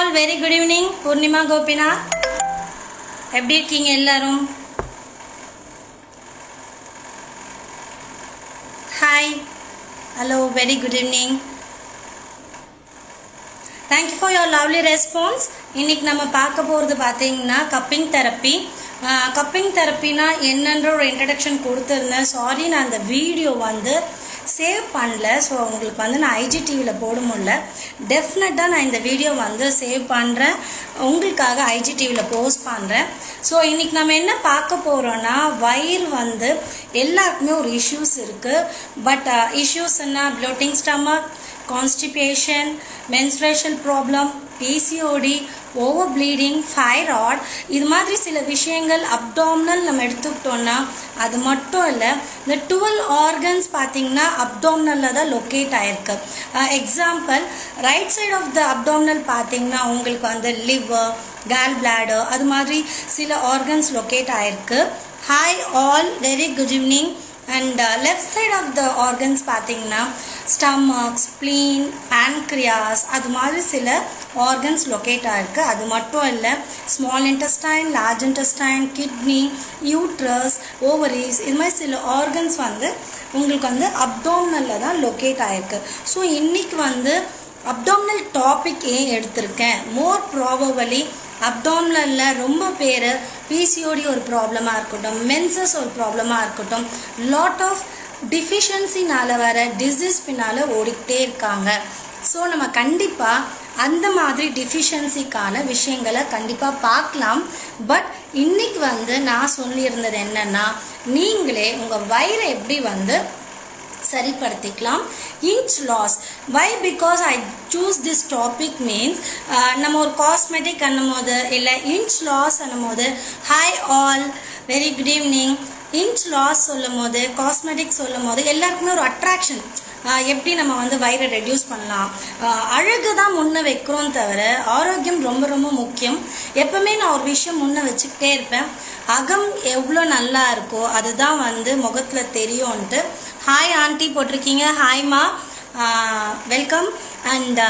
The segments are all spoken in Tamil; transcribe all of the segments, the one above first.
all, very good evening. Purnima Gopinath. எப்படி இருக்கீங்க எல்லாரும்? Hi. Hello, very good evening. Thank you for your lovely response. இன்னைக்கு நம்ம பார்க்க போகிறது பார்த்தீங்கன்னா கப்பிங் தெரப்பி. கப்பிங் தெரப்பினா என்னன்ற ஒரு இன்ட்ரடக்ஷன் கொடுத்துருந்தேன். சாரி, நான் அந்த வீடியோ சேவ் பண்ணல. ஸோ உங்களுக்கு நான் ஐஜிடிவியில் போட முடியல. டெஃபினட்டாக நான் இந்த வீடியோ சேவ் பண்ணுறேன், உங்களுக்காக ஐஜிடிவியில் போஸ்ட் பண்ணுறேன். ஸோ இன்றைக்கி நம்ம என்ன பார்க்க போகிறோன்னா, வயிறு எல்லாருக்குமே ஒரு இஷ்யூஸ் இருக்குது. பட் இஷ்யூஸ்ன்னா bloating stomach, constipation, menstruation problem, PCOD, over bleeding, thyroid, இது மாதிரி சில விஷயங்கள் அப்டாமினல் நம்ம எடுத்துக்கிட்டோன்னா அது மட்டும் இல்லை. இந்த 12 ஆர்கன்ஸ் பார்த்தீங்கன்னா அப்டாமினலில் தான் லொக்கேட் ஆகிருக்கு. Example, right side of the abdominal பார்த்தீங்கன்னா உங்களுக்கு லிவர், கேல் பிளாடர், அது மாதிரி சில ஆர்கன்ஸ் லொக்கேட் ஆகிருக்கு. Hi all, very good evening. And left side of the organs பார்த்தீங்கன்னா ஸ்டமக், ஸ்ப்ளீன், பேன்க்ரியாஸ், அது மாதிரி சில ஆர்கன்ஸ் லொக்கேட் ஆகிருக்கு. அது மட்டும் இல்லை, small intestine, large intestine, kidney, uterus, ovaries, இது மாதிரி சில ஆர்கன்ஸ் உங்களுக்கு அப்டாமினலில் தான் லொக்கேட் ஆகிருக்கு. ஸோ இன்றைக்கி அப்டாமினல் டாபிக் ஏன் எடுத்திருக்கேன், மோர் ப்ராபபிளி அப்டாமினலில் ரொம்ப பேர் பிசிஓடி ஒரு ப்ராப்ளமாக இருக்கட்டும், மென்சஸ் ஒரு ப்ராப்ளமாக இருக்கட்டும், லாட் ஆஃப் டிஃபிஷியன்சினால் வர டிசீஸ் பின்னால் ஓடிக்கிட்டே இருக்காங்க. ஸோ நம்ம கண்டிப்பாக அந்த மாதிரி டிஃபிஷியன்சிக்கான விஷயங்களை கண்டிப்பாக பார்க்கலாம். பட் இன்றைக்கி நான் சொல்லியிருந்தது என்னென்னா, நீங்களே உங்கள் வயிறை எப்படி சரிப்படுத்திக்கலாம். Inch loss. Why? Because I choose this topic means, நம்ம ஒரு காஸ்மெட்டிக் அண்ணும் போது, இல்லை இன்ச் லாஸ் அண்ணும் போது, hi all, very good evening. Inch loss சொல்லும் போது, காஸ்மெட்டிக் சொல்லும் போது எல்லாருக்குமே ஒரு அட்ராக்ஷன். எப்படி நம்ம வயிறை ரெடியூஸ் பண்ணலாம், அழகு தான் முன்ன வைக்கிறோம் தவிர ஆரோக்கியம் ரொம்ப ரொம்ப முக்கியம். எப்பவுமே நான் ஒரு விஷயம் முன்ன வச்சுக்கிட்டே இருப்பேன், அகம் எவ்வளோ நல்லா இருக்கோ அதுதான் முகத்தில் தெரியும்ன்ட்டு. ஹாய் ஆண்டி போட்டிருக்கீங்க, ஹாய்மா, வெல்கம். அண்ட்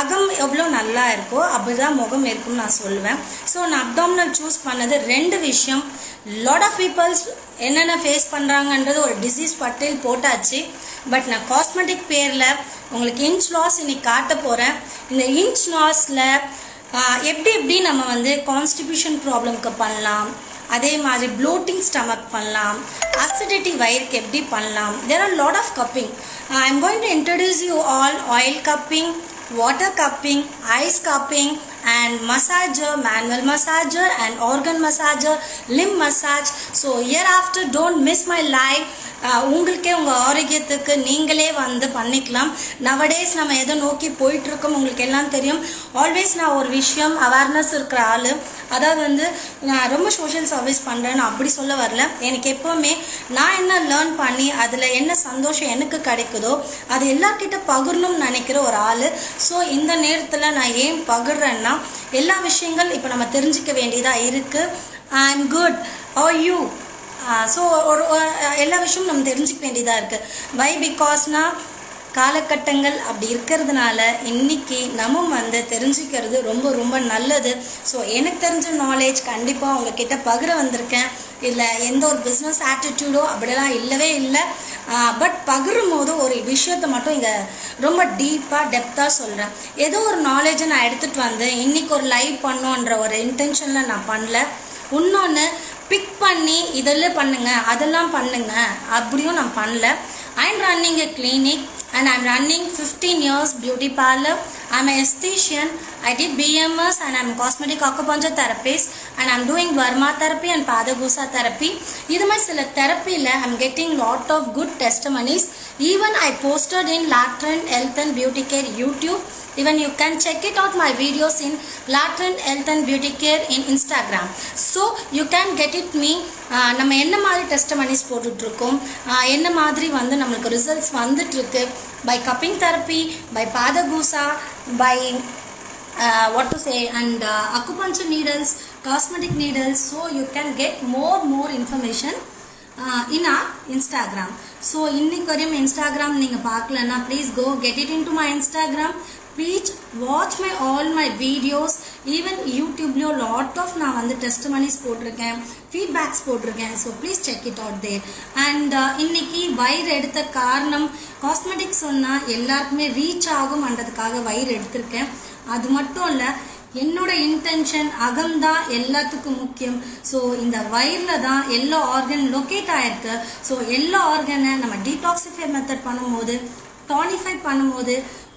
அகம் எவ்வளோ நல்லா இருக்கோ அப்படிதான் முகம் இருக்குன்னு நான் சொல்லுவேன். ஸோ நான் அப்டாமினல் சூஸ் பண்ணது 2 விஷயம். லாட் ஆஃப் பீப்புள்ஸ் என்னென்ன ஃபேஸ் பண்ணுறாங்கன்றது ஒரு டிசீஸ் பட்டியல் போட்டாச்சு. பட் நான் காஸ்மெட்டிக் பேரில் உங்களுக்கு இன்ச் லாஸ் இன்னைக்கு காட்ட போகிறேன். இந்த இன்ச் லாஸில் எப்படி நம்ம கான்ஸ்டிபியூஷன் ப்ராப்ளம்க்கு பண்ணலாம், அதே மாதிரி ப்ளோட்டிங் ஸ்டமக் பண்ணலாம், அசிடிட்டி வயிறுக்கு எப்படி பண்ணலாம். There are lot of cupping. I am going to introduce you all oil cupping, water cupping, ice cupping, and massager, manual massager and organ massager, limb massage. So hereafter don't miss my live. உங்களுக்கே உங்கள் ஆரோக்கியத்துக்கு நீங்களே பண்ணிக்கலாம். நவடேஸ் நம்ம எதை நோக்கி போயிட்டுருக்கோம் உங்களுக்கு எல்லாம் தெரியும். ஆல்வேஸ் நான் ஒரு விஷயம் அவேர்னஸ் இருக்கிற ஆள். அதாவது நான் ரொம்ப சோஷியல் சர்வீஸ் பண்ணுறேன்னு அப்படி சொல்ல வரல. எனக்கு எப்போவுமே நான் என்ன லேர்ன் பண்ணி அதில் என்ன சந்தோஷம் எனக்கு கிடைக்குதோ அது எல்லார்கிட்ட பகிரணும்னு நினைக்கிற ஒரு ஆள். ஸோ இந்த நேரத்தில் நான் ஏன் பகிர்றேன்னா, எல்லா விஷயங்கள் இப்போ நம்ம தெரிஞ்சிக்க வேண்டியதாக இருக்குது. I am good, are you? So எல்லா விஷயமும் நம்ம தெரிஞ்சிக்க வேண்டியதாக இருக்குது. வை? பிகாஸ்னா காலகட்டங்கள் அப்படி இருக்கிறதுனால இன்றைக்கி நம்ம தெரிஞ்சுக்கிறது ரொம்ப ரொம்ப நல்லது. ஸோ எனக்கு தெரிஞ்ச நாலேஜ் கண்டிப்பாக உங்ககிட்ட பகிர வந்திருக்கேன். இதில் எந்த ஒரு பிஸ்னஸ் ஆட்டிடியூடோ அப்படிலாம் இல்லவே இல்லை. பட் பகிரும் போது ஒரு விஷயத்தை மட்டும் இங்கே ரொம்ப டீப்பாக டெப்த்தாக சொல்கிறேன். ஏதோ ஒரு நாலேஜை நான் எடுத்துகிட்டு இன்றைக்கி ஒரு லைவ் பண்ணோன்ற ஒரு இன்டென்ஷனில் நான் பண்ணல. இன்னொன்று பிக் பண்ணி இதெல்லாம் பண்ணுங்க அதெல்லாம் பண்ணுங்க அப்படியும் நான் பண்ணல. I am running a clinic and I'm running 15 years beauty parlor. I'm an esthetician. I did BMS and I'm cosmetic acupuncture therapist and I'm doing Varma therapy and Padagusa therapy. இது மாதிரி சில தெரப்பியில் I'm getting lot of good testimonies. Even I posted in Latrent Health and Beauty Care YouTube. Even you can check it out my videos in Latrent Health and Beauty Care in Instagram. So you can get it me. நம்ம என்ன மாதிரி டெஸ்டமனிஸ் போட்டுட்ருக்கோம், என்ன மாதிரி நம்மளுக்கு ரிசல்ட்ஸ் வந்துட்டுருக்கு பை கப்பிங் தெரப்பி, பை பாதகூசா, by what to say, and acupuncture needles, cosmetic needles. So you can get more information in our Instagram. So இன்னைக்கு வரையும் Instagram நீங்கள் பார்க்கலன்னா please go get it into my Instagram. Please watch my all all my videos, even YouTube lo lot of na vandu testimonies potiruken, feedbacks potiruken, so please check it out there. And இன்னைக்கு வயிறு எடுத்த காரணம் காஸ்மெட்டிக்ஸ் சொன்னா எல்லாருக்குமே ரீச் ஆகும் அன்றதுக்காக வயிறு எடுத்திருக்கேன். அது மட்டும் இல்ல, என்னோட இன்டென்ஷன் அகம்தான் எல்லாத்துக்கும் முக்கியம். ஸோ இந்த வயிறில் தான் எல்லா ஆர்கன் லொக்கேட் ஆயிருக்கு. ஸோ எல்லா ஆர்கனை நம்ம டீடாக்சிஃபை மெத்தட் பண்ணும்போது, டானிஃபை பண்ணும்போது,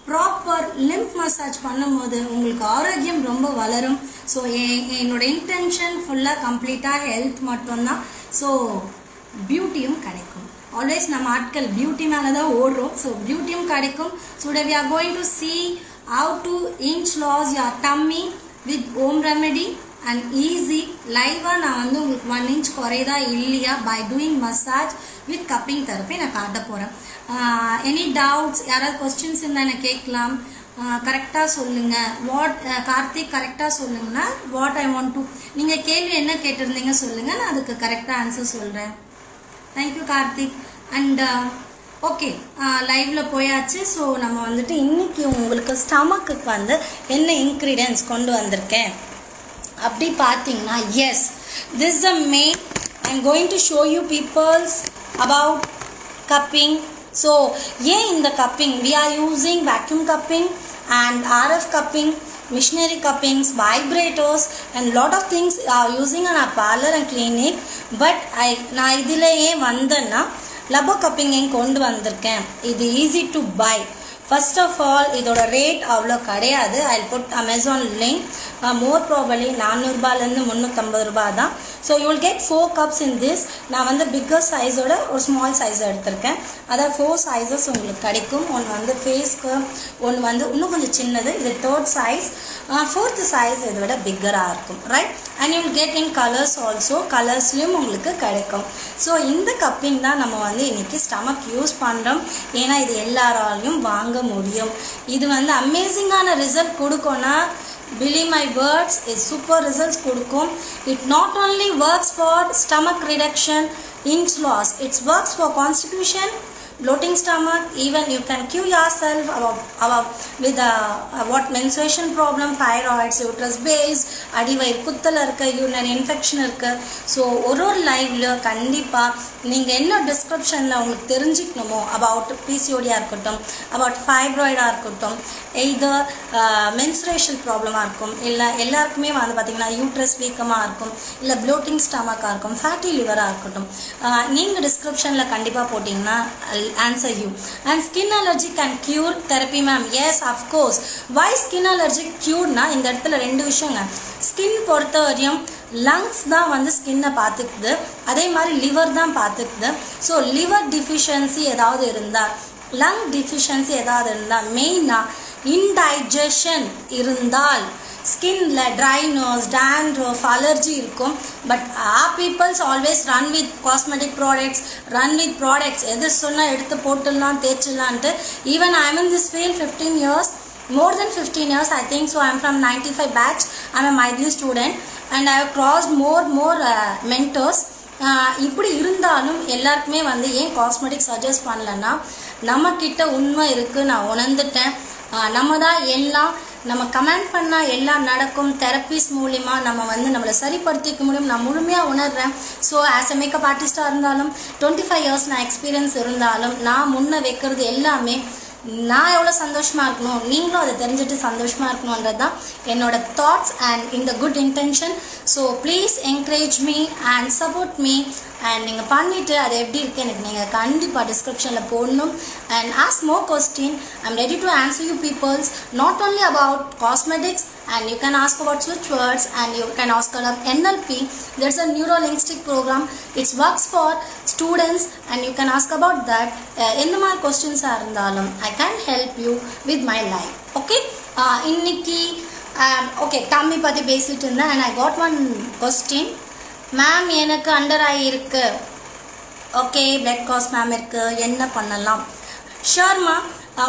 ப்ராப்பர் லிம்ப் மசாஜ் பண்ணும்போது உங்களுக்கு ஆரோக்கியம் ரொம்ப வளரும். ஸோ என்னோட இன்டென்ஷன் ஃபுல்லாக கம்ப்ளீட்டாக ஹெல்த் மட்டும்தான். ஸோ பியூட்டியும் கிடைக்கும். ஆல்வேஸ் நம்ம ஆட்கள் பியூட்டி மேலே தான் ஓடுறோம். ஸோ பியூட்டியும் கிடைக்கும். So we are going to see how to inch loss your tummy with home remedy and easy. லைவா நான் வந்து உங்களுக்கு 1 inch குறையதா இல்லையா by doing massage with cupping therapy நான் காட்ட போகிறேன். எனி டவுட்ஸ், யாராவது கொஸ்டின்ஸ் இருந்தால் நான் கேட்கலாம். கரெக்டாக சொல்லுங்கள். கார்த்திக் கரெக்டாக சொல்லுங்கன்னா வாட் ஐ வாண்ட் டு, நீங்கள் கேள்வி என்ன கேட்டிருந்தீங்க சொல்லுங்கள், நான் அதுக்கு கரெக்டாக ஆன்சர் சொல்கிறேன். தேங்க்யூ கார்த்திக். அண்ட் ஓகே, லைவில் போயாச்சு. ஸோ நம்ம வந்துட்டு இன்னைக்கு உங்களுக்கு ஸ்டமக்குக்கு வந்து என்ன இன்க்ரீடியன்ஸ் கொண்டு வந்திருக்கேன் அப்படி பார்த்தீங்கன்னா, yes, this the main I am going to show you peoples about cupping. So ஏன் இந்த cupping, we are using vacuum cupping and RF cupping, missionary cuppings, vibrators and lot of things are using in our parlor and clinic. But நான் இதில் ஏன் வந்தேன்னா லபோ கப்பிங் ஏன் கொண்டு வந்திருக்கேன். இது easy to buy. First of all இதோட ரேட் அவ்வளோ கிடையாது. I put Amazon link. More probably 400 ரூபாயிலேருந்து 350 ரூபாய் தான். So you will get 4 cups in this. நான் வந்து பிக்கர் சைஸோட ஒரு ஸ்மால் சைஸ் எடுத்திருக்கேன். அதாவது 4 sizes உங்களுக்கு கிடைக்கும். ஒன்று வந்து ஃபேஸ்க்கு, ஒன்று வந்து இன்னும் கொஞ்சம் சின்னது, இது 3rd size. 4th size இதை விட பிக்கராக இருக்கும், right? And you will get in colours also. கலர்ஸ்லேயும் உங்களுக்கு கிடைக்கும். ஸோ இந்த கப்பிங் தான் நம்ம வந்து இன்னைக்கு ஸ்டமக் யூஸ் பண்ணுறோம். ஏன்னா இது எல்லாராலையும் வாங்க முடியும். இது வந்து அமேசிங்கான result கொடுக்கும்னா, believe my words, it super results கொடுக்கும். It not only works for stomach reduction, inch loss, it works for constipation, bloating stomach. Even you can cure yourself about with what menstruation problem, thyroids, uterus base, அடிவயிறு குத்தல் இருக்க, urinary infection இருக்கு. ஸோ ஒரு லைவ்ல கண்டிப்பாக நீங்கள் என்ன டிஸ்கிரிப்ஷனில் உங்களுக்கு தெரிஞ்சுக்கணுமோ அபவுட் பிசிஓடியாக இருக்கட்டும், அபவுட் ஃபைப்ராய்டாக இருக்கட்டும், எய்தர் மென்சுரேஷன் ப்ராப்ளமாக இருக்கும், இல்லை எல்லாருக்குமே வந்து பார்த்திங்கன்னா யூட்ரஸ் வீக்கமாக இருக்கும், இல்லை ப்ளோட்டிங் ஸ்டமக்காக இருக்கும், ஃபேட்டி லிவராக இருக்கட்டும், நீங்கள் டிஸ்கிரிப்ஷனில் கண்டிப்பாக போட்டிங்கன்னா answer you. And skin allergy can cure therapy, ma'am. Yes, of course. Why skin allergy cure na, இந்த இடத்துல ரெண்டு விஷயங்க. ஸ்கின் பொறுத்த வரையும் லங்ஸ் தான் வந்து ஸ்கின்னை பார்த்துக்குது, அதே மாதிரி லிவர் தான் பார்த்துக்குது. ஸோ லிவர் டிஃபிஷியன்சி ஏதாவது இருந்தால், லங் டிஃபிஷியன்சி ஏதாவது இருந்தால், மெயினாக இன்டைஜஷன் இருந்தால், ஸ்கின்ல ட்ரைனஸ், டேண்ட்ரஃப், அலர்ஜி இருக்கும். But peoples always run with cosmetic products, run with products. எது சொன்னால் எடுத்து போட்டுடலாம், தேய்ச்சிடலான்ட்டு. Even I am in this field 15 years, more than 15 years I think so. I am from 95 batch. I am a Maithili student and I have crossed more mentors. இப்படி இருந்தாலும் எல்லாருக்குமே வந்து ஏன் காஸ்மெட்டிக் சஜஸ்ட் பண்ணலன்னா, நம்மக்கிட்ட உண்மை இருக்குது, நான் உணர்ந்துட்டேன். நம்ம தான் எல்லாம், நம்ம கமெண்ட் பண்ணால் எல்லாம் நடக்கும். தெரப்பிஸ் மூலிமா நம்ம வந்து நம்மளை சரிப்படுத்திக்க முடியும். நான் முழுமையாக உணர்றேன். ஸோ ஆஸ் எ மேக்கப் ஆர்டிஸ்டாக இருந்தாலும் 25 years நான் எக்ஸ்பீரியன்ஸ் இருந்தாலும் நான் முன்ன வைக்கிறது எல்லாமே நான் எவ்வளோ சந்தோஷமாக இருக்கணும், நீங்களும் அதை தெரிஞ்சுட்டு சந்தோஷமாக இருக்கணுன்றது தான் என்னோட தாட்ஸ் அண்ட் இந்த good intention. So please encourage me and support me. And நீங்கள் பண்ணிவிட்டு அது எப்படி இருக்குது எனக்கு நீங்கள் கண்டிப்பாக டிஸ்கிரிப்ஷனில் போடணும். And ask more question. I'm ready to answer you peoples, not only about cosmetics. And you can ask about switch words and you can ask about NLP. There's a neuro-linguistic program. It works for students and you can ask about that. எந்த மாதிரி questions இருந்தாலும் I can help you with my life. Okay? இன்னைக்கு okay, tummy பற்றி பேசிட்டு இருந்தேன் and I got one question. Ma'am எனக்கு அண்டர் ஐ இருக்கு, ஓகே பிளட் காஸ் மேம் இருக்கு, என்ன பண்ணலாம்? ஷோர்மா.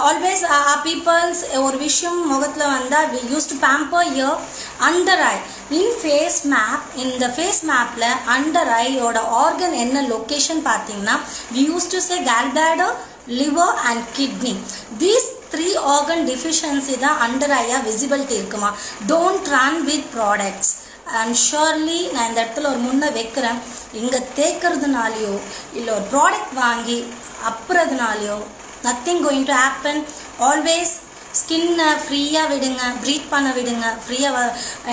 ஆல்வேஸ் பீப்புள்ஸ் ஒரு விஷயம் முகத்தில் வந்தால் we used to pamper your under eye in face map. இந்த ஃபேஸ் மேப்பில் அண்டர் ஐயோட ஆர்கன் என்ன லொக்கேஷன் பார்த்தீங்கன்னா we used to say gallbladder, liver and kidney. These 3 organ deficiency தான் அண்டர் ஐயா விசிபிலிட்டி இருக்குமா. Don't run with products. And surely நான் இந்த இடத்துல ஒரு முன்ன வைக்கிறேன், இங்கே தேக்கிறதுனாலையோ இல்லை ஒரு ப்ராடக்ட் வாங்கி அப்புறதுனாலையோ nothing going to happen. Always ஸ்கின்னை ஃப்ரீயாக விடுங்க, ப்ரீத் பண்ண விடுங்க. ஃப்ரீயாக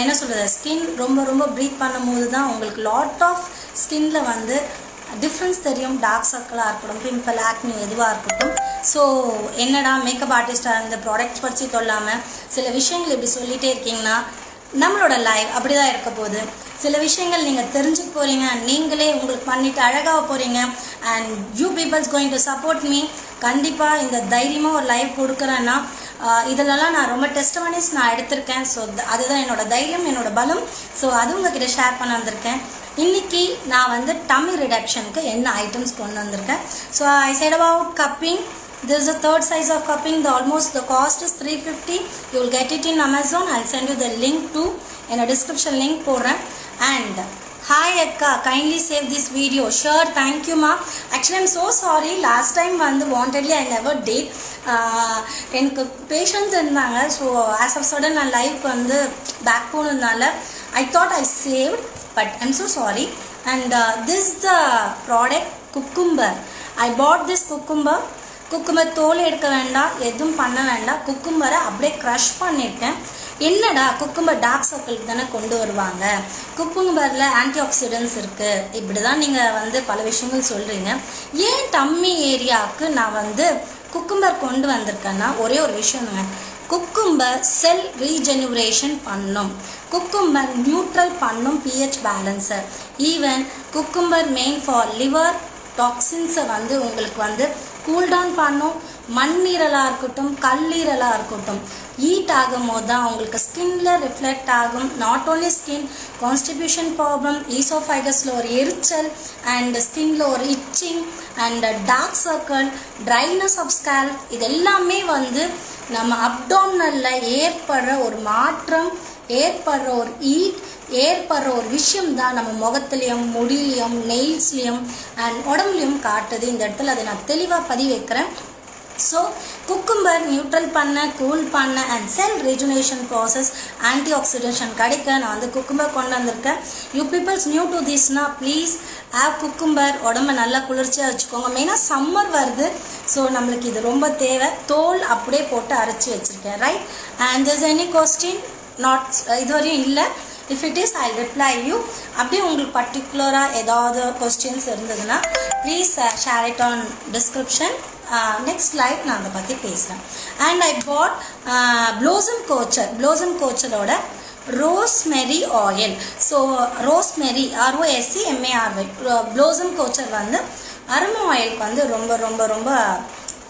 என்ன சொல்கிறது, ஸ்கின் ரொம்ப ரொம்ப ப்ரீத் பண்ணும் போது தான் உங்களுக்கு லாட் ஆஃப் ஸ்கின்ல வந்து டிஃப்ரென்ஸ் தெரியும். டார்க் சர்க்கிளாக இருக்கட்டும், பிம்பிள், ஆக்னி எதுவாக இருக்கட்டும். ஸோ என்னடா மேக்கப் ஆர்டிஸ்டாக இருந்த ப்ராடக்ட்ஸ் பற்றி சொல்லாமல் சில விஷயங்கள் இப்படி சொல்லிகிட்டே இருக்கீங்கன்னா நம்மளோட லைஃப் அப்படி தான் இருக்க போகுது. சில விஷயங்கள் நீங்கள் தெரிஞ்சுக்க போகிறீங்க, நீங்களே உங்களுக்கு பண்ணிவிட்டு அழகாக போகிறீங்க. And you peoples going to support me. கண்டிப்பாக இந்த தைரியமாக ஒரு லைஃப் கொடுக்குறேன்னா இதிலலாம் நான் ரொம்ப டெஸ்டிமோனிஸ் நான் எடுத்திருக்கேன். ஸோ அதுதான் என்னோடய தைரியம், என்னோடய பலம். ஸோ அது உங்ககிட்ட ஷேர் பண்ண வந்திருக்கேன். இன்றைக்கி நான் வந்து டம்மி ரிடக்ஷனுக்கு என்ன ஐட்டம்ஸ் கொண்டு வந்திருக்கேன். So I said about cupping. This is the third size of cupping. The cost is 350. You will get it in Amazon. I'll send you the link to in a description link போடுறேன். And hi Akka, kindly save this video. Sure, thank you ma. Actually I'm so sorry, last time வந்து wantedly I never did. எனக்கு பேஷன்ஸ் இருந்தாங்க. ஸோ ஆஸ் ஆஃப் சடன் நான் லைஃப் வந்து பேக் போனதுனால I thought I saved, but I'm so sorry. And this is the product cucumber. I bought this cucumber. Cucumber தோல் எடுக்க வேண்டாம், எதுவும் பண்ண வேண்டாம். குக்கும்பரை அப்படியே க்ரஷ் பண்ணியிருக்கேன். என்னடா குக்கும்பர் டார்க் சர்க்கிளுக்கு தானே கொண்டு வருவாங்க, குக்கும்பரில் ஆன்டி ஆக்சிடென்ட்ஸ் இருக்குது, இப்படி தான் நீங்கள் வந்து பல விஷயங்கள் சொல்கிறீங்க. ஏன் டம்மி ஏரியாவுக்கு நான் வந்து குக்கும்பர் கொண்டு வந்திருக்கேன்னா ஒரே ஒரு விஷயங்க, குக்கும்பர் செல் ரீஜெனுரேஷன் பண்ணும், குக்கும்பர் நியூட்ரல் பண்ணும் pH balancer. Even cucumber main for liver டாக்ஸின்ஸை வந்து உங்களுக்கு வந்து கூல் டவுன் பண்ணும். மண்ணீரலாக இருக்கட்டும், கல்லீரலாக இருக்கட்டும், ஹீட் ஆகும் போது தான் உங்களுக்கு ஸ்கின்ல ரிஃப்ளெக்ட் ஆகும். Not only skin, constipation problem, ஈசோஃபைகஸில் ஒரு எரிச்சல், அண்ட் ஸ்கின்ல ஒரு itching, and dark circle, dryness of scalp, இது எல்லாமே வந்து நம்ம அப்டாமினலில் ஏற்படுற ஒரு மாற்றம், ஏற்படுற ஒரு ஹீட், ஏற்படுற ஒரு விஷயம் தான் நம்ம முகத்துலேயும் முடியிலையும் நெயில்ஸ்லேயும் அண்ட் உடம்புலையும் காட்டுது. இந்த இடத்துல அதை நான் தெளிவாக பதிவு வைக்கிறேன். ஸோ குக்கும்பர் நியூட்ரல் பண்ண, கூல் பண்ண and cell regeneration process, anti oxidation கிடைக்க நான் வந்து குக்கும்பர் கொண்டு வந்திருக்கேன். யூ பீப்புள்ஸ் நியூ டு திஸ்னா ப்ளீஸ் ஹேவ் குக்கும்பர். உடம்பை நல்லா குளிர்ச்சியாக வச்சுக்கோங்க. மெயினாக சம்மர் வருது, ஸோ நம்மளுக்கு இது ரொம்ப தேவை. தோல் அப்படியே போட்டு அரைச்சி வச்சுருக்கேன், right. And this any question not இதுவரையும் இல்லை. If it is, I'll reply you. அப்படியே உங்களுக்கு பர்டிகுலராக ஏதாவது கொஸ்டின்ஸ் இருந்ததுன்னா please share it on description. Next live நான் அதை பற்றி பேசுகிறேன். அண்ட் ஐ பாட் ப்ளோசம் கோச்சரோட rosemary oil. So rosemary ROSEMARY Blossom Kochhar வந்து அரோமா ஆயிலுக்கு வந்து ரொம்ப ரொம்ப ரொம்ப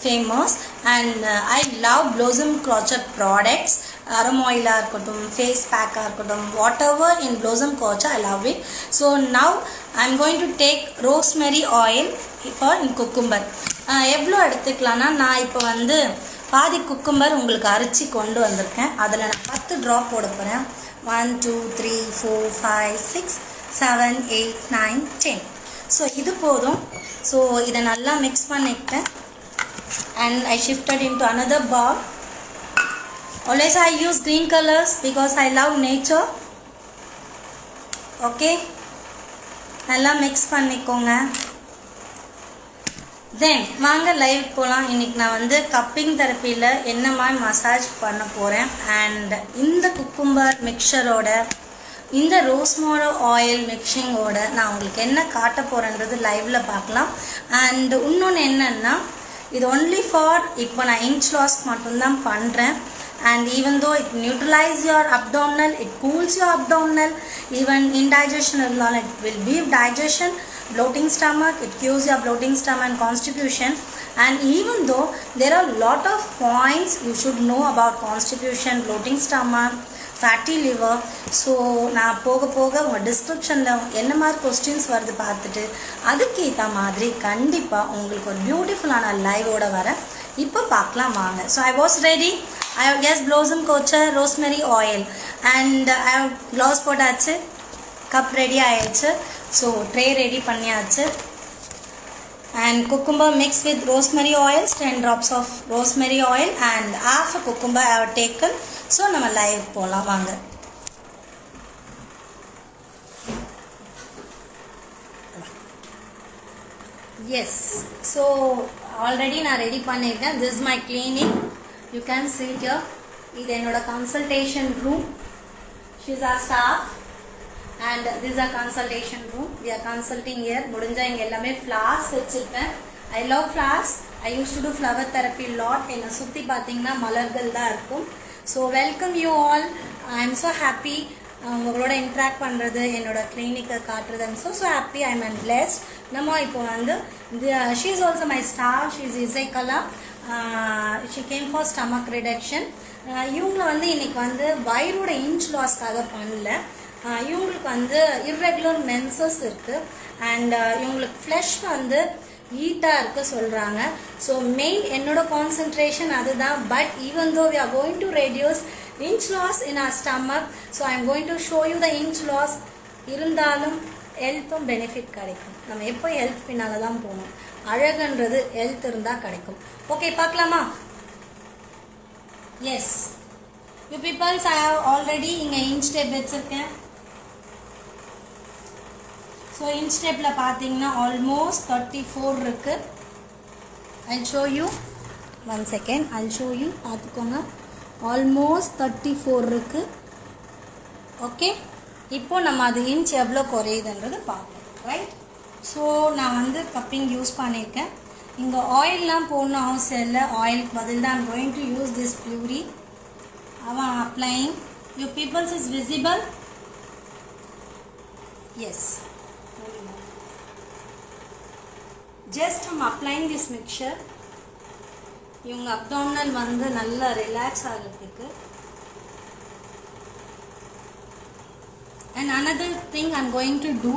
famous. And I love Blossom Kochhar products. Aroma ஆயிலாக இருக்கட்டும், ஃபேஸ் பேக்காக இருக்கட்டும், whatever in Blossom Kochhar I love it. So now I am going to take rosemary oil for in cucumber. எவ்வளோ எடுத்துக்கலான்னா, நான் இப்போ வந்து பாதி குக்கும்பர் உங்களுக்கு அரைச்சி கொண்டு வந்திருக்கேன். அதில் நான் 10 ட்ராப் போட போகிறேன். 1 2 3 4 5 6 7 8 9 10. ஸோ இது போதும். ஸோ இதை நல்லா மிக்ஸ் பண்ணிக்கிட்டேன். And I shifted into another bowl. Always I use green colors because I love nature. Okay, நல்லா மிக்ஸ் பண்ணிக்கோங்க. தென் வாங்க லைவ் போகலாம். இன்றைக்கி நான் வந்து கப்பிங் தெரப்பியில் என்ன மாதிரி மசாஜ் பண்ண போகிறேன். அண்ட் இந்த குக்கும்பர் மிக்சரோட, இந்த ரோஸ்மோரோ ஆயில் மிக்சிங்கோட நான் உங்களுக்கு என்ன காட்ட போகிறேன்றது லைவில் பார்க்கலாம். அண்ட் இன்னொன்று என்னென்னா, இது ஒன்லி ஃபார் இப்போ நான் இன்ச் லாஸ் மட்டும்தான் பண்ணுறேன். And even though it neutralizes your abdominal, it cools your abdominal, even indigestion it will be digestion, bloating stomach, it cures your bloating stomach and constipation. And even though there are a lot of points you should know about constipation, bloating stomach, fatty liver. So நான் போக போக உங்கள் டிஸ்கிரிப்ஷனில் என்ன மாதிரி கொஸ்டின்ஸ் வருது பார்த்துட்டு அதுக்கேற்ற மாதிரி கண்டிப்பாக உங்களுக்கு ஒரு பியூட்டிஃபுல்லான லைவோட வரேன். இப்போ பார்க்கலாம் வாங்க. So I was ready. I have guess Blossom Kochhar rosemary oil and I have gloves போட்டாச்சு. கப் ரெடி ஆயிடுச்சு. ஸோ ட்ரே ரெடி பண்ணியாச்சு. and cucumber mixed with rosemary oil, 10 drops of rosemary oil and half a cucumber I have taken. So நம்ம live போலாம் வாங்க. Yes, so already நான் ready பண்ணிருக்கேன். This is my clinic. You can see here. இது என்னோட consultation room. She is our staff. And this is a consultation room. We are consulting here. முடிஞ்சா இங்க எல்லாமே flowers வச்சிருக்கேன். I love flowers. I used to do flower therapy lot. என்ன சுத்தி பாத்தீங்கன்னா மலர்கள் தான் இருக்கும். So welcome you all. I am so happy. உங்களோட interact பண்றது என்னோட கிளினிக்கை காட்டுறது. I am so happy. I am blessed. நம்ம இப்போ வந்து she is also my staff. She is Izaikala. She came for stomach reduction. இவங்க வந்து இன்னைக்கு வந்து வயிறோட இன்ச் லாஸ்க்காக பண்ணல. இவங்களுக்கு வந்து irregular menses இருக்கு அண்ட் இவங்களுக்கு ஃப்ளஷ் வந்து ஹீட்டாக இருக்கு சொல்கிறாங்க. ஸோ மெயின் என்னோட கான்சன்ட்ரேஷன் அதுதான். But even though we are going to reduce inch loss in our stomach, so I am going to show you the inch loss. இருந்தாலும் ஹெல்த்தும் பெனிஃபிட் கிடைக்கும். நம்ம எப்போ ஹெல்த் பின்னால தான் போகணும். அழகுன்றது ஹெல்த் இருந்தால் கிடைக்கும். ஓகே பார்க்கலாமா? Yes you peoples I have already இங்கே இன்ச் டேப் வச்சுருக்கேன். ஸோ இன்ச் டேப்பில் பார்த்தீங்கன்னா ஆல்மோஸ்ட் 34 இருக்குது. I'll show you. One second. I'll show you. பார்த்துக்கோங்க. ஆல்மோஸ்ட் 34 இருக்குது. ஓகே, இப்போ நம்ம அது இன்ச் எவ்வளோ குறையுதுன்றது பார்ப்போம். ரைட். ஸோ நான் வந்து கப்பிங் யூஸ் பண்ணியிருக்கேன். இங்கே ஆயிலெலாம் போடணும் அவசியம் இல்லை. ஆயிலுக்கு பதில் தான் I'm going to use this puree. அவன் applying. You peoples is visible? Yes. Just I'm applying this mixture. இவங்க அப்டாமினல் வந்து நல்லா ரிலாக்ஸ் ஆகிறதுக்கு. And another thing I'm going to do,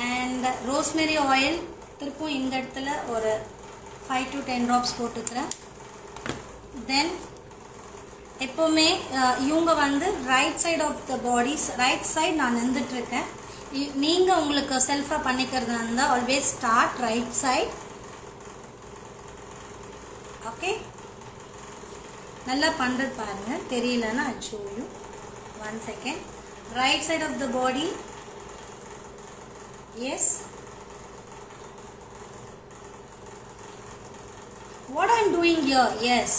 and rosemary oil திருப்பும் இந்த இடத்துல ஒரு 5 to 10 drops போட்டுக்கிறேன். தென் எப்போவுமே இவங்க வந்து right side of the body, right side நான் நின்றுட்டுருக்கேன். நீங்கள் உங்களுக்கு செல்ஃபாக பண்ணிக்கிறதா இருந்தால் always start right side. Okay, நல்லா பண்ணுறது பாருங்கள். தெரியலன்னா I'll show you. 1 second. Right side of the body. Yes. What I'm doing here? Yes.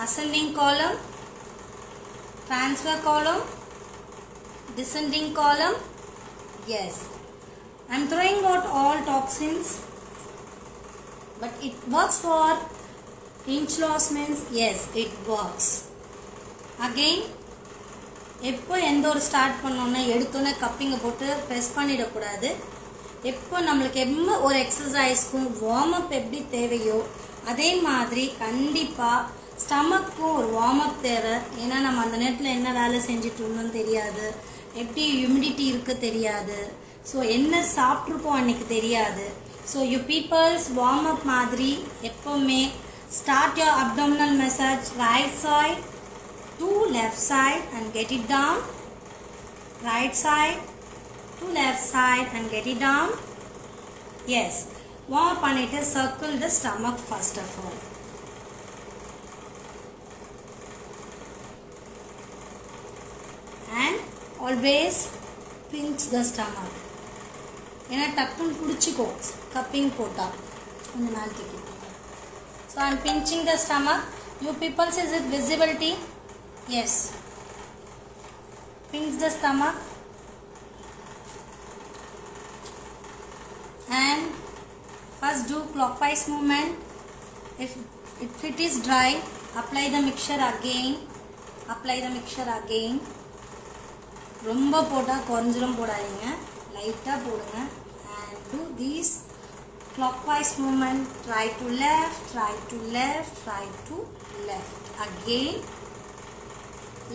Ascending column, transfer column, descending column. Yes. I'm throwing out all toxins. But it works for inch loss means yes, it works. Again, எப்போ எந்த ஒரு ஸ்டார்ட் பண்ணோன்னா எடுத்தோன்னே கப்பிங்கை போட்டு ப்ரெஸ் பண்ணிடக்கூடாது. எப்போ நம்மளுக்கு ஒரு எக்ஸசைஸ்க்கும் வார்ம் அப் எப்படி தேவையோ அதே மாதிரி கண்டிப்பாக ஸ்டமக்கும் ஒரு வார்ம் அப் தேவை. ஏன்னா நம்ம அந்த நேரத்தில் என்ன வேலை செஞ்சுட்டு இருந்தோம்னு தெரியாது, எப்படி ஹியூமிடிட்டி இருக்குது தெரியாது, ஸோ என்ன சாப்பிட்ருக்கோம் அன்றைக்கி தெரியாது. So you peoples warm up மாதிரி எப்போவுமே start your abdominal massage right side to left side and get it down. Right side to left side and get it down. Yes. Warm up பண்ணிட்டு circle the stomach first of all. And always pinch the stomach. ஏன்னா டக்குன்னு பிடிச்சிக்கோ கப்பிங் போட்டால் கொஞ்சம் நாள் தூக்கி. So I am pinching the stomach. You people, is it visibility? Yes. Pinch the stomach. And first do clockwise movement. If it is dry, apply the mixture again. Apply the mixture again. ரொம்ப போட்டால் கொஞ்சம் போடாதீங்க, லைட்டாக போடுங்க. And do these clockwise movement, right to left, right to left, right to left. Again,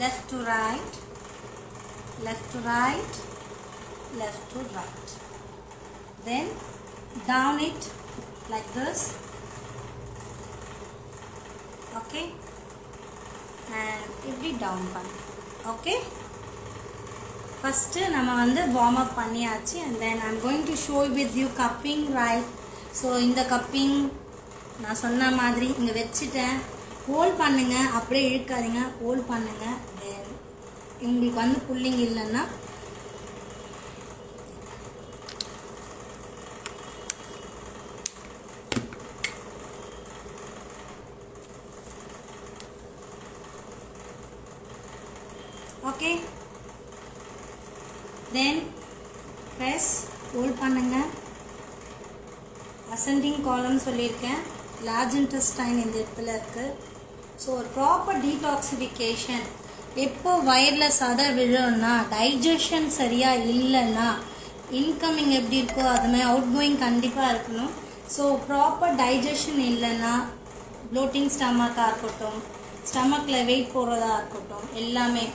left to right, left to right, left to right. Then down it like this. Okay, and every down one. Okay. First நம்ம வந்து வார்ம் அப் பண்ணியாச்சு. And then I'm going to show with you cupping right. So இந்த கப்பிங் நான் சொன்ன மாதிரி இங்கே வச்சுட்டேன். ஹோல்ட் பண்ணுங்கள், அப்படியே இழுக்காதீங்க, ஹோல்ட் பண்ணுங்கள். தென் உங்களுக்கு வந்து புல்லிங் இல்லைன்னா ஓகே. தென் ப்ரெஸ், ஹோல்ட் பண்ணுங்கள். அசெண்டிங் காலம் சொல்லியிருக்கேன். லார்ஜ் இன்டெஸ்டைன் இந்த இடத்துல இருக்குது. ஸோ ஒரு ப்ராப்பர் டீடாக்சிஃபிகேஷன் எப்போ வயரில் சதை விழும்னா, டைஜஷன் சரியாக இல்லைன்னா, இன்கமிங் எப்படி இருக்கோ அதுமாதிரி அவுட் கோயிங் கண்டிப்பாக இருக்கணும். ஸோ ப்ராப்பர் டைஜஷன் இல்லைன்னா ப்ளோட்டிங் ஸ்டமக்காக இருக்கட்டும், ஸ்டமக்கில் வெயிட் போடுறதா இருக்கட்டும், எல்லாமே.